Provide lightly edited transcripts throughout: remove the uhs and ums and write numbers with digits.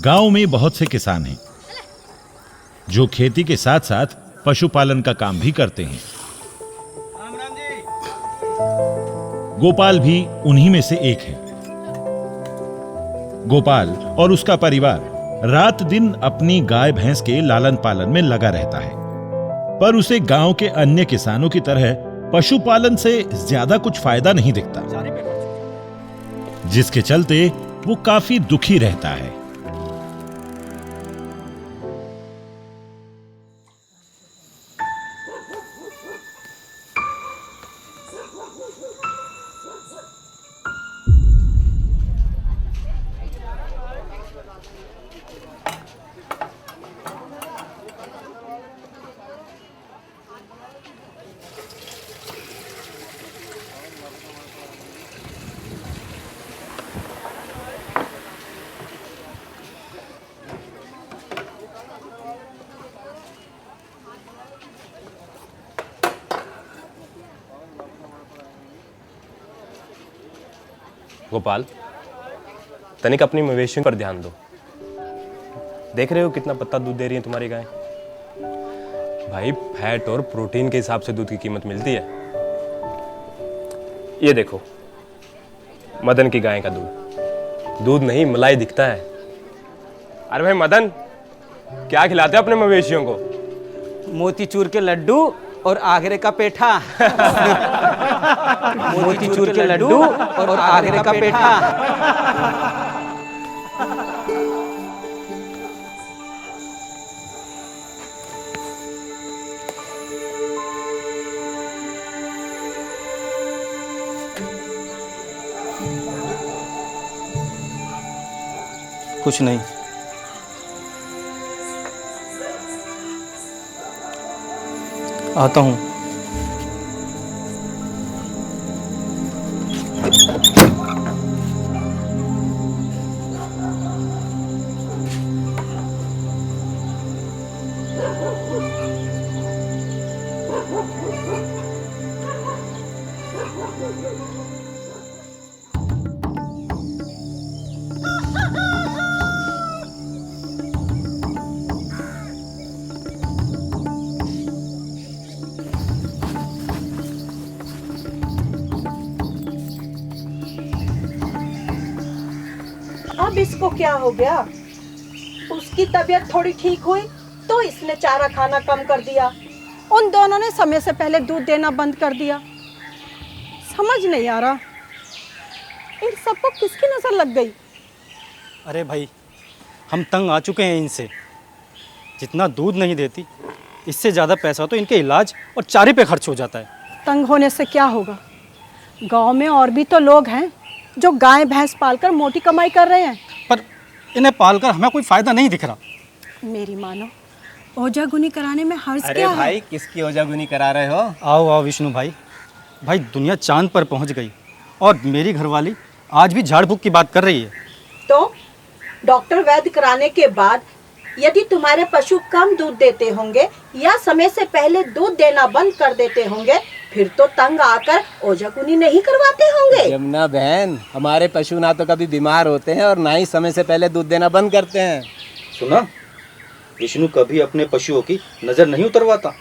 गांव में बहुत से किसान हैं जो खेती के साथ साथ पशुपालन का काम भी करते हैं। गोपाल भी उन्हीं में से एक है। गोपाल और उसका परिवार रात दिन अपनी गाय भैंस के लालन पालन में लगा रहता है, पर उसे गांव के अन्य किसानों की तरह पशुपालन से ज्यादा कुछ फायदा नहीं दिखता, जिसके चलते वो काफी दुखी रहता है। गोपाल, तनिक अपनी मवेशियों पर ध्यान दो। देख रहे हो कितना पत्ता दूध दे रही है तुम्हारी गाय। भाई, फैट और प्रोटीन के हिसाब से दूध की कीमत मिलती है। ये देखो, मदन की गाय का दूध, दूध नहीं मलाई दिखता है। अरे भाई मदन, क्या खिलाते हो अपने मवेशियों को? मोतीचूर के लड्डू और आगरे का पेठा। मोतीचूर के लड्डू और आगरे का पेठा। कुछ नहीं। आता हूँ। अब इसको क्या हो गया? उसकी तबीयत थोड़ी ठीक हुई तो इसने चारा खाना कम कर दिया। उन दोनों ने समय से पहले दूध देना बंद कर दिया। समझ नहीं आ रहा इन सबको किसकी नजर लग गई। अरे भाई, हम तंग आ चुके हैं इनसे। जितना दूध नहीं देती, इससे ज़्यादा पैसा तो इनके इलाज और चारे पे खर्च हो जाता है। तंग होने से क्या होगा? गांव में और भी तो लोग हैं जो गाय भैंस पालकर मोटी कमाई कर रहे हैं। पर इन्हें पालकर हमें कोई फ़ायदा नहीं दिख रहा। मेरी मानो, ओजागुनी कराने में हर्ज अरे क्या भाई, है? किसकी ओजागुनी करा रहे हो? आओ आओ विष्णु भाई। भाई, दुनिया चांद पर पहुंच गई और मेरी घरवाली आज भी झाड़ फूक की बात कर रही है। तो डॉक्टर वैद्य कराने के बाद यदि तुम्हारे पशु कम दूध देते होंगे या समय से पहले दूध देना बंद कर देते होंगे, फिर तो तंग आकर ओजागुनी नहीं करवाते होंगे। यमुना बहन, हमारे पशु ना तो कभी बीमार होते हैं और ना ही समय से पहले दूध देना बंद करते हैं। सुना, विष्णु कभी अपने पशुओं की नज़र नहीं उतरवाता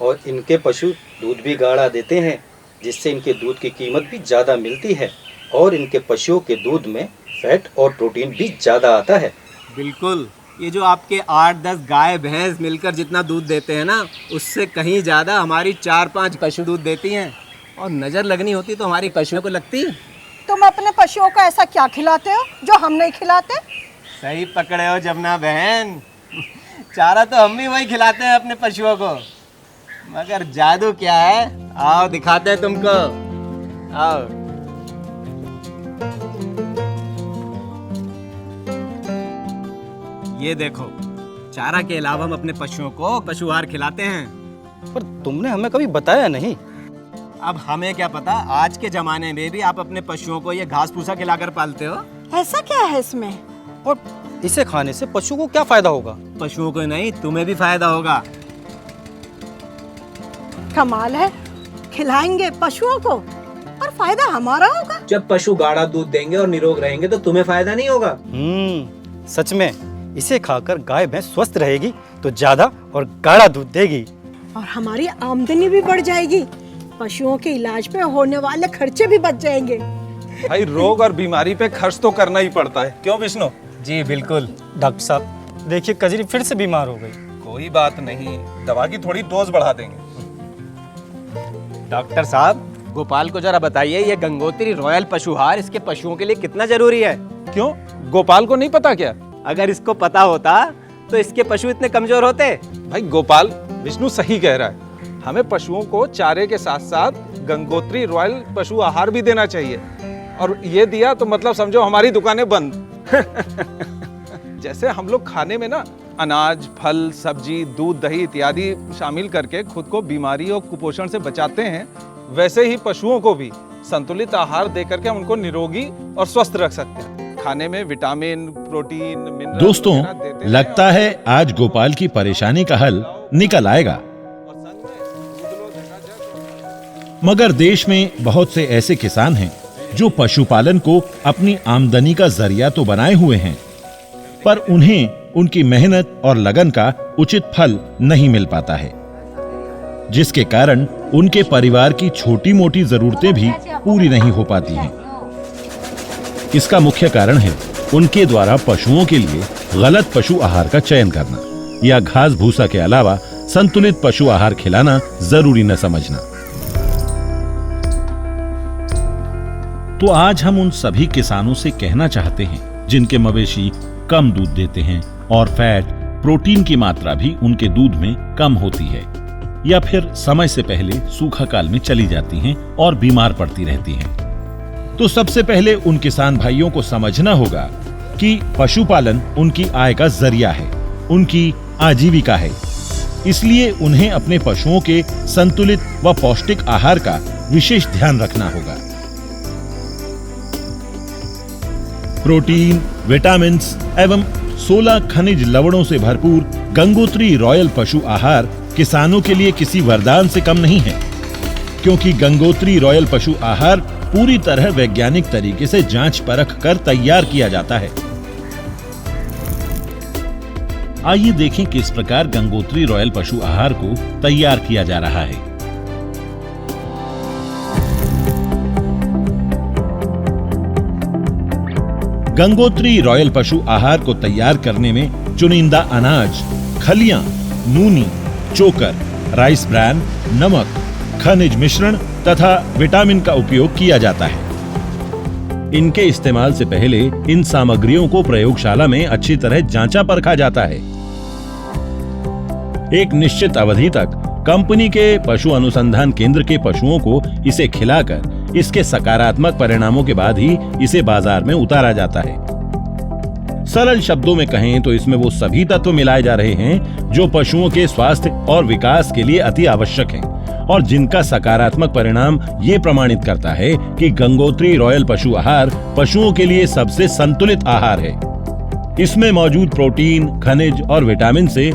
और इनके पशु दूध भी गाढ़ा देते हैं, जिससे इनके दूध की कीमत भी ज़्यादा मिलती है और इनके पशुओं के दूध में फैट और प्रोटीन भी ज़्यादा आता है। बिल्कुल, ये जो आपके 8-10 गाय भैंस मिलकर जितना दूध देते हैं ना, उससे कहीं ज़्यादा हमारी 4-5 पशु दूध देती हैं। और नज़र लगनी होती तो हमारी पशुओं को लगती। तुम अपने पशुओं को ऐसा क्या खिलाते हो जो हम नहीं खिलाते? सही पकड़े हो जमुना बहन, चारा तो हम भी वही खिलाते हैं अपने पशुओं को, मगर जादू क्या है, आओ दिखाते हैं तुमको। आओ। ये देखो, चारा के अलावा हम अपने पशुओं को पशु आहार खिलाते हैं। पर तुमने हमें कभी बताया नहीं। अब हमें क्या पता, आज के जमाने में भी आप अपने पशुओं को ये घास भूसा खिलाकर पालते हो। ऐसा क्या है इसमें? और इसे खाने से पशु को क्या फायदा होगा? पशुओं को नहीं, तुम्हें भी फायदा होगा। कमाल है, खिलाएंगे पशुओं को और फायदा हमारा होगा। जब पशु गाढ़ा दूध देंगे और निरोग रहेंगे तो तुम्हें फायदा नहीं होगा। सच में इसे खाकर गाय भैंस स्वस्थ रहेगी तो ज्यादा और गाढ़ा दूध देगी। और हमारी आमदनी भी बढ़ जाएगी। पशुओं के इलाज पे होने वाले खर्चे भी बच जाएंगे। भाई रोग और बीमारी पे खर्च तो करना ही पड़ता है, क्यों विष्णु? जी बिल्कुल। डॉक्टर साहब देखिए कजरी फिर से बीमार हो गई। कोई बात नहीं, दवा की थोड़ी डोज बढ़ा देंगे। डॉक्टर साहब गोपाल को जरा बताइए, ये गंगोत्री रॉयल पशु आहार इसके पशुओं के लिए कितना जरूरी है? क्यों, गोपाल को नहीं पता क्या? अगर इसको पता होता तो इसके पशु इतने कमजोर होते? भाई गोपाल, विष्णु सही कह रहा है। हमें पशुओं को चारे के साथ साथ गंगोत्री रॉयल पशु आहार भी देना चाहिए, और ये दिया तो मतलब समझो हमारी दुकानें बंद। जैसे हम लोग खाने में ना अनाज, फल, सब्जी, दूध, दही इत्यादि शामिल करके खुद को बीमारी और कुपोषण से बचाते हैं, वैसे ही पशुओं को भी संतुलित आहार देकर के हम उनको निरोगी और स्वस्थ रख सकते हैं। खाने में विटामिन, प्रोटीन, मिनरल दोस्तों, वगैरह देते हैं। लगता है आज गोपाल की परेशानी का हल निकल आएगा। मगर देश में बहुत से ऐसे किसान हैं जो पशुपालन को अपनी आमदनी का जरिया तो बनाए हुए हैं, पर उन्हें उनकी मेहनत और लगन का उचित फल नहीं मिल पाता है, जिसके कारण उनके परिवार की छोटी मोटी जरूरतें भी पूरी नहीं हो पाती हैं। इसका मुख्य कारण है उनके द्वारा पशुओं के लिए गलत पशु आहार का चयन करना या घास भूसा के अलावा संतुलित पशु आहार खिलाना जरूरी न समझना। तो आज हम उन सभी किसानों से कहना चाहते हैं जिनके मवेशी कम दूध देते हैं और फैट, प्रोटीन की मात्रा भी उनके दूध में कम होती है, या फिर समय से पहले सूखा काल में चली जाती हैं और बीमार पड़ती रहती हैं। तो सबसे पहले उन किसान भाइयों को समझना होगा कि पशुपालन उनकी आय का जरिया है, उनकी आजीविका है। इसलिए उन्हें अपने पशुओं के संतुलित व पौष्टिक आहार का विशेष ध्यान रखना होगा। प्रोटीन, विटामिन्स एवं 16 खनिज लवणों से भरपूर गंगोत्री रॉयल पशु आहार किसानों के लिए किसी वरदान से कम नहीं है, क्योंकि गंगोत्री रॉयल पशु आहार पूरी तरह वैज्ञानिक तरीके से जांच परख कर तैयार किया जाता है। आइए देखें किस प्रकार गंगोत्री रॉयल पशु आहार को तैयार किया जा रहा है। गंगोत्री रॉयल पशु आहार को तैयार करने में चुनिंदा अनाज, खलियां, नूनी, चोकर, राइस ब्रान, नमक, खनिज मिश्रण तथा विटामिन का उपयोग किया जाता है। इनके इस्तेमाल से पहले इन सामग्रियों को प्रयोगशाला में अच्छी तरह जांचा परखा जाता है। एक निश्चित अवधि तक कंपनी के पशु अनुसंधान केंद्र के पशुओं को इसे खिलाकर इसके सकारात्मक परिणामों के बाद ही इसे बाजार में उतारा जाता है। सरल शब्दों में कहें तो इसमें वो सभी तत्व मिलाए जा रहे हैं जो पशुओं के स्वास्थ्य और विकास के लिए अति आवश्यक हैं, और जिनका सकारात्मक परिणाम ये प्रमाणित करता है कि गंगोत्री रॉयल पशु आहार पशुओं के लिए सबसे संतुलित आहार है। इसमें मौजूद प्रोटीन, खनिज और विटामिन से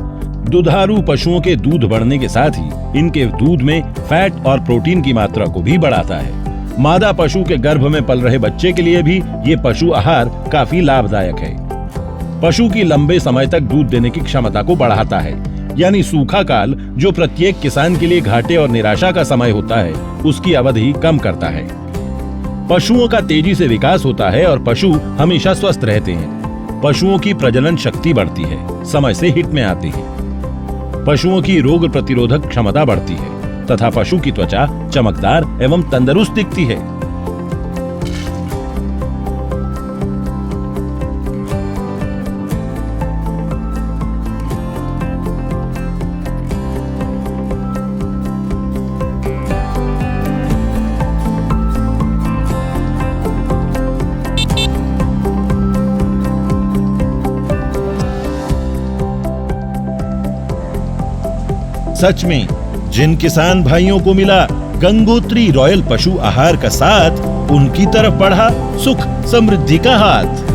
दुधारू पशुओं के दूध बढ़ने के साथ ही इनके दूध में फैट और प्रोटीन की मात्रा को भी बढ़ाता है। मादा पशु के गर्भ में पल रहे बच्चे के लिए भी ये पशु आहार काफी लाभदायक है। पशु की लंबे समय तक दूध देने की क्षमता को बढ़ाता है, यानी सूखा काल जो प्रत्येक किसान के लिए घाटे और निराशा का समय होता है, उसकी अवधि कम करता है। पशुओं का तेजी से विकास होता है और पशु हमेशा स्वस्थ रहते हैं। पशुओं की प्रजनन शक्ति बढ़ती है, समय से हिट में आते हैं। पशुओं की रोग प्रतिरोधक क्षमता बढ़ती है तथा पशु की त्वचा चमकदार एवं तंदुरुस्त दिखती है। सच में जिन किसान भाइयों को मिला गंगोत्री रॉयल पशु आहार का साथ, उनकी तरफ बढ़ा सुख समृद्धि का हाथ।